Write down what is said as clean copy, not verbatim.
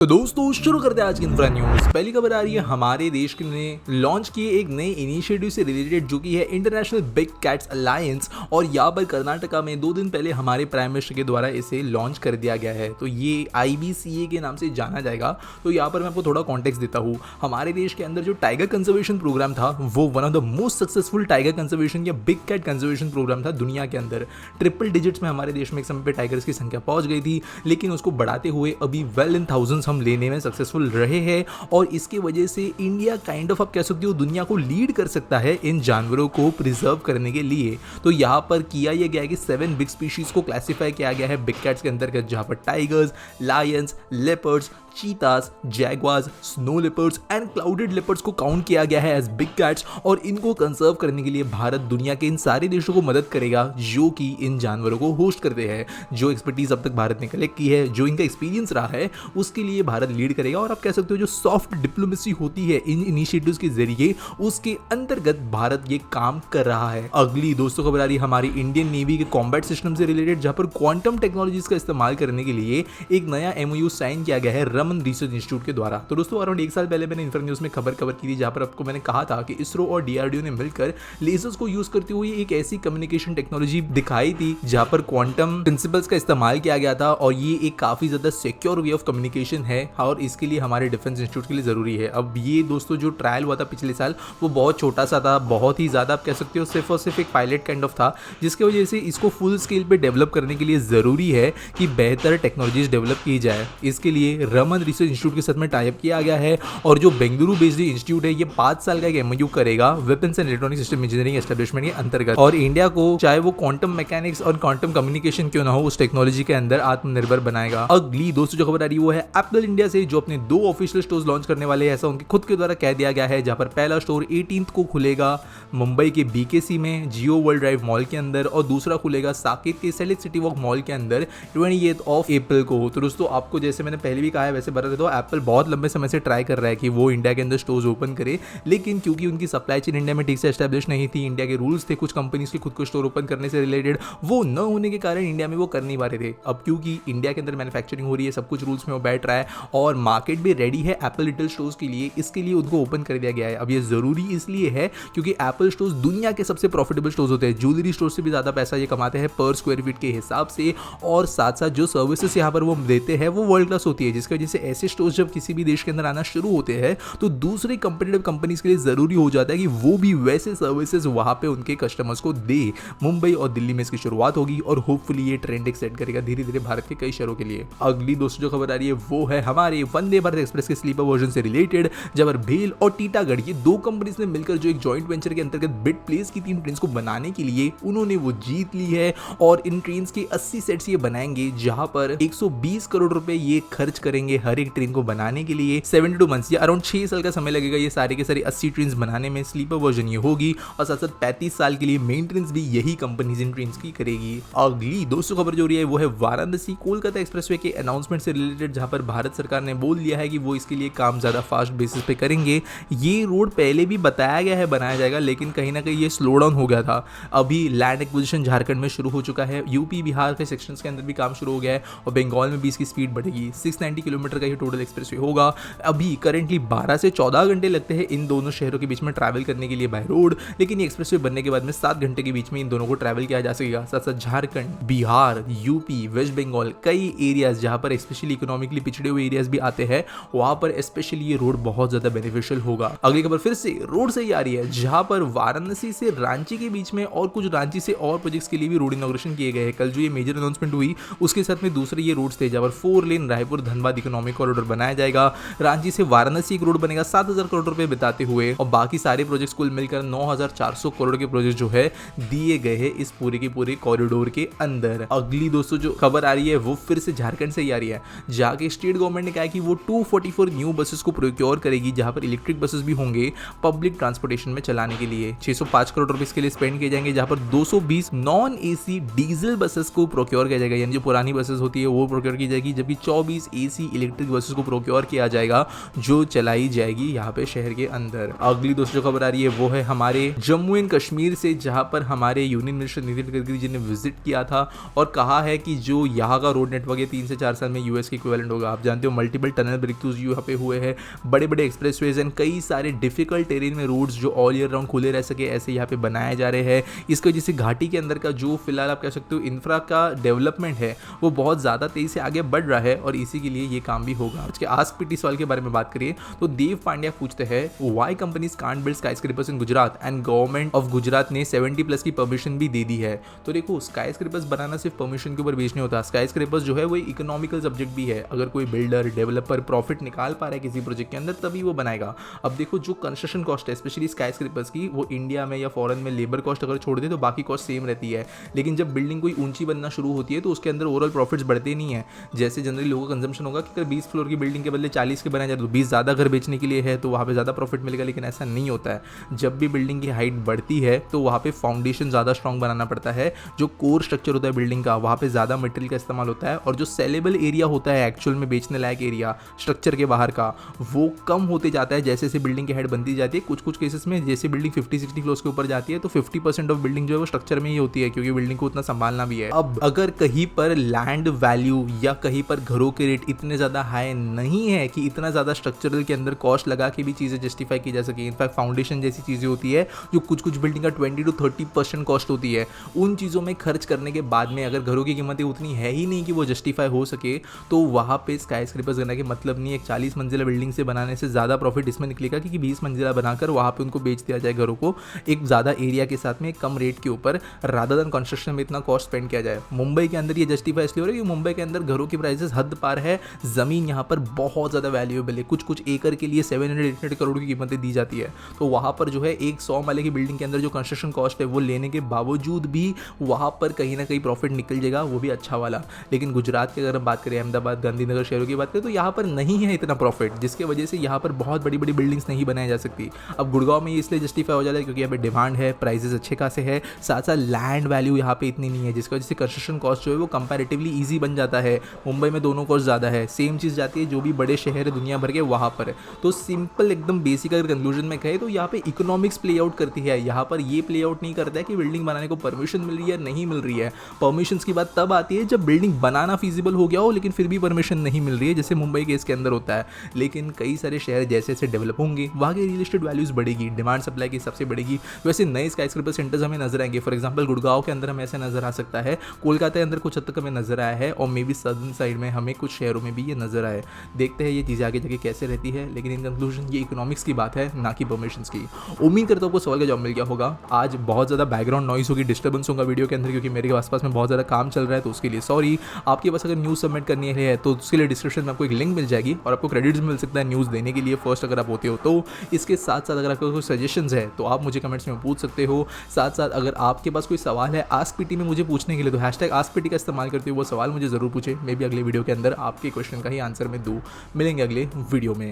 तो दोस्तों शुरू करते हैं आज की इंफ्रा न्यूज। पहली खबर आ रही है हमारे देश ने लॉन्च किए एक नए इनिशिएटिव से रिलेटेड जो कि है इंटरनेशनल बिग कैट्स अलायंस। और यहाँ पर कर्नाटका में 2 दिन पहले हमारे प्राइम मिनिस्टर के द्वारा इसे लॉन्च कर दिया गया है। तो ये IBCA के नाम से जाना जाएगा। तो यहाँ पर मैं आपको थोड़ा कॉन्टेक्स्ट देता हूँ। हमारे देश के अंदर जो टाइगर कंजर्वेशन प्रोग्राम था वो one of the most successful tiger conservation या बिग कैट कंजर्वेशन प्रोग्राम था दुनिया के अंदर। ट्रिपल डिजिट्स में हमारे देश में एक समय पे टाइगर्स की संख्या पहुंच गई थी, लेकिन उसको बढ़ाते हुए अभी वेल इन थाउजेंड्स हम लेने में सक्सेसफुल रहे हैं। और इसकी वजह से इंडिया काइंड ऑफ आप कह सकते हो दुनिया को लीड कर सकता है इन जानवरों को प्रिजर्व करने के लिए। तो यहाँ पर किया यह गया है कि 7 बिग स्पीशीज को क्लासिफाई किया गया है बिग कैट्स के अंतर्गत, जहाँ पर tigers, lions, leopards, cheetahs, jaguars, snow leopards and clouded leopards को काउंट किया गया है एज बिग कैट्स। और इनको कंजर्व करने के लिए भारत दुनिया के इन सारे देशों को मदद करेगा जो कि इन जानवरों को होस्ट करते हैं। जो एक्सपर्टीज अब तक भारत ने कलेक्ट की है, जो इनका एक्सपीरियंस रहा है, उसके लिए भारत लीड करेगा। और आप कह सकते हो जो सॉफ्ट डिप्लोमेसी होती है इन इनिशिएटिव्स के जरिए, उसके अंतर्गत भारत ये काम कर रहा है। अगली दोस्तों खबर आ रही है हमारी इंडियन नेवी के कॉम्बैट सिस्टम से रिलेटेड, जहां पर क्वांटम टेक्नोलॉजीज का इस्तेमाल करने के लिए एक नया MOU साइन किया गया है रमन रिसर्च इंस्टीट्यूट के द्वारा। तो दोस्तों अराउंड 1 साल पहले मैंने इंफ्रा न्यूज में खबर कवर की थी, जहां पर आपको मैंने कहा था कि इसरो और DRDO ने मिलकर लेजर्स को यूज करते हुए एक ऐसी कम्युनिकेशन टेक्नोलॉजी दिखाई थी जहां पर क्वांटम प्रिंसिपल्स का इस्तेमाल किया गया था। और ये एक काफी ज्यादा सिक्योर वे ऑफ कम्युनिकेशन है और इसके लिए हमारे डिफेंस इंस्टीट्यूट के लिए जरूरी है। अब ये दोस्तों जो ट्रायल हुआ था पिछले साल, वो बहुत छोटा सा था, बहुत ही ज्यादा आप कह सकते हो सिर्फ और सिर्फ एक पायलट काइंड ऑफ था, जिसकी वजह से इसको फुल स्केल पे डेवलप करने के लिए जरूरी है कि बेहतर टेक्नोलॉजीज डेवलप की जाए। इसके लिए रमन रिसर्च इंस्टीट्यूट के साथ में टाई अप किया गया है। और जो बेंगलुरु बेस्ड इंस्टीट्यूट है, ये 5 साल का एक MOU करेगा weapons and electronic system engineering establishment के अंतर्गत। और इंडिया को चाहे वो क्वांटम मैकेनिक्स और क्वांटम कम्युनिकेशन क्यों ना हो, उस टेक्नोलॉजी के अंदर आत्मनिर्भर बनाएगा। अगली दोस्तों जो खबर आ रही है वो है एप्पल इंडिया से, जो अपने 2 ऑफिशियल स्टोर्स लॉन्च करने वाले हैं, ऐसा उनके खुद के द्वारा कह दिया गया है। जहां पर पहला स्टोर 18 को खुलेगा मुंबई के BKC में जियो वर्ल्ड ड्राइव मॉल के अंदर, और दूसरा खुलेगा साकेत के सेलेक्ट सिटी वॉक मॉल के अंदर 28 अप्रैल को। तो दोस्तों आपको जैसे मैंने पहले भी कहा है वैसे बता देता हूं, एप्पल बहुत लंबे समय से ट्राई कर रहा है कि वो इंडिया के अंदर स्टोर्स ओपन करे, लेकिन क्योंकि उनकी सप्लाई चेन इंडिया में ठीक से एस्टेब्लिश नहीं थी, इंडिया के रूल्स थे कुछ कंपनीज के खुद को स्टोर ओपन करने से रिलेटेड, वो न होने के कारण इंडिया में वो कर नहीं पा रहे थे। अब क्योंकि इंडिया के अंदर मैन्युफैक्चरिंग हो रही है, सब कुछ रूल्स में वो बैठ रहा है और मार्केट भी रेडी है एप्पल रिटेल स्टोर्स के लिए, इसके लिए उनको ओपन कर दिया गया है। अब ये जरूरी इसलिए है क्योंकि एप्पल स्टोर्स दुनिया के सबसे प्रॉफिटेबल स्टोर्स होते हैं, ज्वेलरी स्टोर से भी ज्यादा पैसा ये कमाते हैं पर स्क्वायर फीट के हिसाब से, और साथ साथ जो सर्विसेज यहाँ पर वो देते हैं वो वर्ल्ड क्लास होती है, जिसकी वजह से ऐसे स्टोर्स जब किसी भी देश के अंदर आना शुरू होते हैं तो दूसरे कंपटीटिव कंपनीज के लिए जरूरी हो जाता है कि वो भी वैसे सर्विसेज वहां पे उनके कस्टमर्स को दे। मुंबई और दिल्ली में इसकी शुरुआत होगी और होपफुली ये ट्रेंड एक सेट करेगा धीरे धीरे भारत के कई शहरों के लिए। अगली दोस्तों जो खबर आ रही है वो है हमारे वंदे भारत एक्सप्रेस के स्लीपर वर्जन से रिलेटेड, जब भेल और टीटागढ़ ये 2 कंपनीज ने मिलकर जो एक जॉइंट वेंचर के अंतर्गत बिड प्लेस की 3 ट्रेन को बनाने के लिए, उन्होंने वो जीत ली है। और इन ट्रेन के 80 सेट्स ये बनाएंगे, जहां पर 120 करोड़ रुपए ये खर्च करेंगे हर एक ट्रेन को बनाने के लिए। 72 मंथ्स या अराउंड 6 साल का समय लगेगा ये सारे के सारे 80 ट्रेन बनाने में। स्लीपर वर्जन ये होगी और साथ साथ 35 साल के लिए मेंटेनेंस भी यही कंपनीज इन ट्रेन की करेगी। अगली दोस्तों खबर जो रही है वो है वाराणसी कोलकाता एक्सप्रेसवे के अनाउंसमेंट से रिलेटेड, जहां पर भारत सरकार ने बोल दिया है कि वो इसके लिए काम ज्यादा फास्ट बेसिस पे करेंगे। ये रोड पहले भी बताया गया है बनाया जाएगा, लेकिन कहीं ना कहीं ये स्लो डाउन हो गया था। अभी लैंड एक्विजिशन झारखंड में शुरू हो चुका है, यूपी बिहार के सेक्शंस के अंदर भी काम शुरू हो गया है, और बंगाल में भी इसकी स्पीड बढ़ेगी। 690 किलोमीटर का ये टोटल एक्सप्रेसवे होगा। अभी करंटली 12 से 14 घंटे लगते हैं इन दोनों शहरों के बीच में ट्रैवल करने के लिए बाय रोड, लेकिन ये एक्सप्रेसवे बनने के बाद में 7 घंटे के बीच में इन दोनों को ट्रैवल किया जा सकेगा। साथ साथ झारखंड, बिहार, यूपी, वेस्ट बंगाल, कई एरियाज जहां पर स्पेशली इकोनॉमिकली पिछड़े हुए एरियाज भी आते हैं, वहां पर स्पेशली ये रोड बहुत ज्यादा बेनिफिशियल होगा। अगली खबर फिर से रोड से ही आ रही है, जहां पर वाराणसी से रांची के बीच में और कुछ रांची से और प्रोजेक्ट्स के लिए भी रोड इनॉग्रेशन किए गए हैं। कल जो ये मेजर अनाउंसमेंट हुई उसके साथ में दूसरे ये रोड्स थे, जहां पर 4 लेन रायपुर धनबाद इकोनॉमिक कॉरिडोर बनाया जाएगा। रांची से वाराणसी एक रोड बनेगा 7000 करोड़ रुपए बिताते हुए, और बाकी सारे प्रोजेक्ट्स कुल मिलकर 9400 करोड़ के प्रोजेक्ट जो है दिए गए हैं इस पूरे के पूरे कॉरिडोर के अंदर। अगली दोस्तों जो खबर आ रही है वो फिर से झारखंड से ही आ रही है, जहाँ के स्टेट गवर्नमेंट ने कहा कि वो 244 न्यू बसेस को प्रोक्योर करेगी, जहां पर इलेक्ट्रिक बसेस भी होंगे पब्लिक ट्रांसपोर्टेशन में चलाने के लिए। 605 करोड़ रुपए इसके लिए स्पेंड किए जाएंगे, जहां पर 220 नॉन AC डीजल बसेस को प्रोक्योर किया जाएगा, यानी जो पुरानी बसेस होती है वो प्रोक्योर की जाएगी, जबकि 24 AC इलेक्ट्रिक बसेस को प्रोक्योर किया जाएगा जो चलाई जाएगी यहाँ पे शहर के अंदर। अगली दोस्तों खबर आ रही है वो है हमारे जम्मू एंड कश्मीर से, जहां पर हमारे यूनियन मिनिस्टर नितिन गडकरी जी ने विजिट किया था और कहा है कि जो यहाँ का रोड नेटवर्क है 3 से 4 साल में US के इक्विवेलेंट होगा। आप जानते हो मल्टीपल टनल ब्रेक थ्रूज यहाँ पे हुए हैं, बड़े बड़े एक्सप्रेसवेज एंड कई सारे डिफिकल्ट टेरेन में रोड्स जो ऑल ईयर राउंड खुले रह सके ऐसे यहाँ पे बनाए जा रहे हैं। इसकी वजह से घाटी के अंदर का जो फिलहाल आप कह सकते हो इंफ्रा का डेवलपमेंट है वो बहुत ज़्यादा तेजी से आगे बढ़ रहा है और इसी के लिए ये काम भी होगा। आज के आस्क पीटी सवाल के बारे में बात करिए तो देव पांड्या पूछते हैं why companies can't build skyscrapers in Gujarat and government of Gujarat ने 70+ की परमिशन भी दे दी है। तो देखो स्काईस्क्रेपर्स बनाना सिर्फ परमिशन के ऊपर बेच नहीं होता, स्काईस्क्रेपर्स जो है वो इकोनॉमिकल सब्जेक्ट भी है। अगर कोई बिल्डर डेवलपर प्रॉफिट निकाल पा रहा है किसी प्रोजेक्ट के अंदर तभी वो बनाएगा। अब देखो जो कंस्ट्रक्शन कॉस्ट है स्पेशली स्काईस्क्रेपर्स की, वो इंडिया में या फॉरेन में लेबर कॉस्ट अगर छोड़ दे तो बाकी कॉस्ट सेम रहती है, लेकिन जब बिल्डिंग कोई ऊंची बनना शुरू होती है तो उसके अंदर ओवरऑल प्रॉफिट्स बढ़ते नहीं है। जैसे जनरली लोगों का कंजम्पशन होगा कि अगर 20 फ्लोर की बिल्डिंग के बदले 40 के बनाया जाए तो 20 ज़्यादा घर बेचने के लिए है तो वहाँ पे ज़्यादा प्रॉफिट मिलेगा, लेकिन ऐसा नहीं होता है। जब भी बिल्डिंग की हाइट बढ़ती है तो वहाँ पे फाउंडेशन ज़्यादा स्ट्रॉन्ग बनाना पड़ता है, जो कोर स्ट्रक्चर होता है बिल्डिंग का वहाँ पे ज़्यादा मटेरियल का इस्तेमाल होता है और जो सेलेबल एरिया होता है एक्चुअल में बेचने लायक एरिया स्ट्रक्चर के बाहर का वो कम होते जाता है जैसे जैसे बिल्डिंग की हाइट बनती जाती है। कुछ केसेस में जैसे बिल्डिंग 50-60 फ्लोर्स के ऊपर जाती है तो 50% ऑफ बिल्डिंग जो है वो स्ट्रक्चर में ही होती है, क्योंकि बिल्डिंग को उतना संभालना भी है। अब अगर कहीं पर लैंड वैल्यू या कहीं पर घरों के रेट इतने ज़्यादा हाई नहीं है कि इतना ज़्यादा स्ट्रक्चरल के अंदर कॉस्ट लगा के भी चीज़ें जस्टिफाई की जा सके, इनफैक्ट फाउंडेशन जैसी चीज़ें होती है जो कुछ बिल्डिंग का 20-30% कॉस्ट होती है, उन चीज़ों में खर्च करने के बाद में अगर घरों की कीमतें उतनी है ही नहीं कि वो जस्टिफाई हो सके तो वहाँ पे स्काईस्क्रेपर्स करने के मतलब नहीं है। एक 40 मंजिला बिल्डिंग से बनाने से ज़्यादा प्रॉफिट इसमें निकलेगा कि 20 मंजिला बनाकर वहाँ पे उनको बेच दिया जाए घरों को एक ज़्यादा एरिया के साथ में कम रेट के ऊपर, रादर देन कंस्ट्रक्शन में इतना कॉस्ट स्पेंड किया जाए। मुंबई के अंदर ये जस्टिफाई इसलिए हो रहा है कि मुंबई के अंदर घरों की प्राइसेस हद पार है, ज़मीन यहाँ पर बहुत ज़्यादा वैल्यूएबल है, कुछ एकड़ के लिए 700-800 करोड़ की कीमतें दी जाती है। तो वहाँ पर जो है एक 100 माले की बिल्डिंग के अंदर जो कंस्ट्रक्शन कॉस्ट है वो लेने के बावजूद भी वहाँ पर कहीं ना कहीं प्रॉफिट निकल जाएगा, वो भी अच्छा वाला। लेकिन गुजरात की अगर हम बात करें, अहमदाबाद गांधीनगर शहरों की बात करें तो यहाँ पर नहीं है इतना प्रॉफिट, जिसकी वजह से यहाँ पर बहुत बड़ी बड़ी बिल्डिंग्स नहीं बनाई जा सकती। अब गुड़गांव में इसलिए जस्टिफाई हो जाता है क्योंकि यहाँ पे डिमांड है, प्राइसेस अच्छे खासे है, साथ साथ लैंड वैल्यू यहाँ पे इतनी नहीं है, जिसकी वजह से कंस्ट्रक्शन कॉस्ट जो है वो कंपैरेटिवली ईजी बन जाता है। मुंबई में दोनों कॉस्ट ज़्यादा है, सेम चीज़ जाती है जो भी बड़े शहर है दुनिया भर के वहाँ पर। तो सिंपल एकदम बेसिक अगर कंक्लूजन में कहे तो यहाँ पे इकोनॉमिक्स प्ले आउट करती है। यहाँ पर ये प्ले आउट नहीं करता है कि बिल्डिंग बनाने को परमिशन मिल रही है नहीं मिल रही है। परमिशन की बात तब आती है जब बिल्डिंग बनाना फीजिबल हो गया हो लेकिन फिर भी परमिशन नहीं मिल रही है, जैसे मुंबई केस के अंदर होता है। लेकिन कई सारे शहर जैसे जैसे डेवलप होंगे वहाँ की रियल एस्टेट वैल्यूज बढ़ेगी, डिमांड सप्लाई की सबसे बढ़ेगी, वैसे नए स्काईस्क्रेपर सेंटर्स हमें नजर आएंगे। फॉर एग्जांपल गुड़गांव के अंदर हमें ऐसे नजर आ सकता है, कोलकाता के अंदर कुछ हद तक हमें नजर आया है और मे बी सदर्न साइड में हमें कुछ शहरों में भी ये नजर आए। देखते हैं ये चीज़ें आगे जाके कैसे रहती है, लेकिन इन कंक्लूजन ये इकोनॉमिक्स की बात है ना कि परमिशन की। उम्मीद करता हूँ आपको सवाल का जवाब मिल गया होगा। आज बहुत ज़्यादा बैकग्राउंड नॉइस होगी, डिस्टर्बेंस होगा वीडियो के अंदर क्योंकि मेरे आसपास में बहुत ज़्यादा काम चल रहा है, तो उसके लिए सॉरी। आपके पास अगर न्यूज़ सबमिट करनी है तो उसके लिए डिस्क्रिप्शन में आपको एक लिंक मिल जाएगी और आपको क्रेडिट्स मिल सकता है न्यूज़ देने के लिए फर्स्ट अगर आप होते हो तो। इसके साथ साथ अगर आपको कोई सजेशंस है तो आप मुझे कमेंट्स में पूछ सकते हो। साथ साथ अगर आपके पास कोई सवाल है आस्क पीटी में मुझे पूछने के लिए तो हैशटैग आस्क पीटी का इस्तेमाल करते हुए वो सवाल मुझे ज़रूर पूछे, मैं भी अगले वीडियो के अंदर आपके क्वेश्चन का ही आंसर मैं दूँ। मिलेंगे अगले वीडियो में।